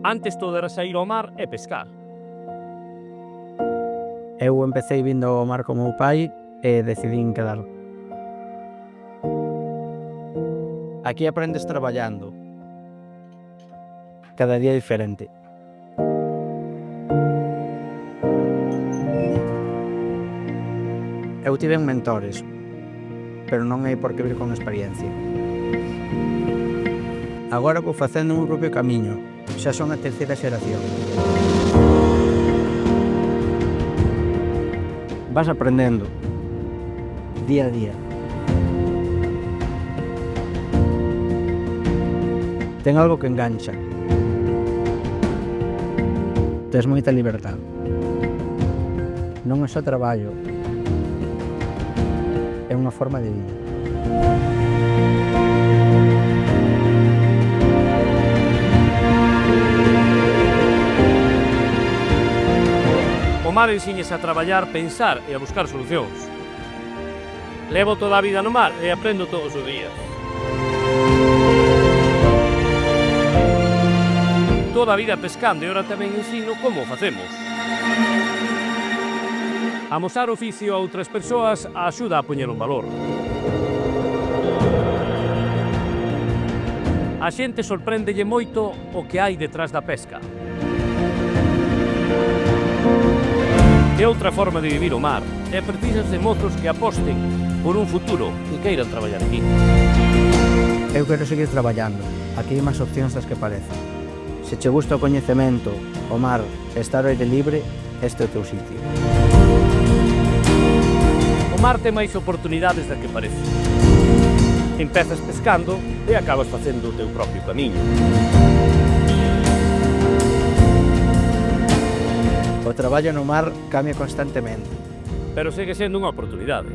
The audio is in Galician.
Antes todo era sair ao mar e pescar. Eu empecé vindo ao mar co meu pai e decidín quedar. Aquí aprendes traballando. Cada día diferente. Eu tiven mentores, pero non hai por que vir con experiencia. Agora vou facendo o meu propio camiño, xa son a terceira xeración. Vas aprendendo, día a día. Ten algo que engancha. Tes moita libertad. Non é só traballo, é unha forma de vida. O mar ensiñes a traballar, pensar e a buscar solucións. Levo toda a vida no mar e aprendo todos os días. Toda a vida pescando e ora tamén ensino como o facemos. Amosar oficio a outras persoas axuda a poñer un valor. A xente sorpréndelle moito o que hai detrás da pesca. É outra forma de vivir o mar e precisas de mozos que aposten por un futuro e queiran traballar aquí. Eu quero seguir traballando. Aquí hai máis opcións das que parece. Se che gusta o coñecemento, o mar e estar ao aire libre, este é o teu sitio. O mar ten máis oportunidades das que parece. Empezas pescando e acabas facendo o teu propio camiño. O traballo no mar cambia constantemente. Pero segue sendo unha oportunidade.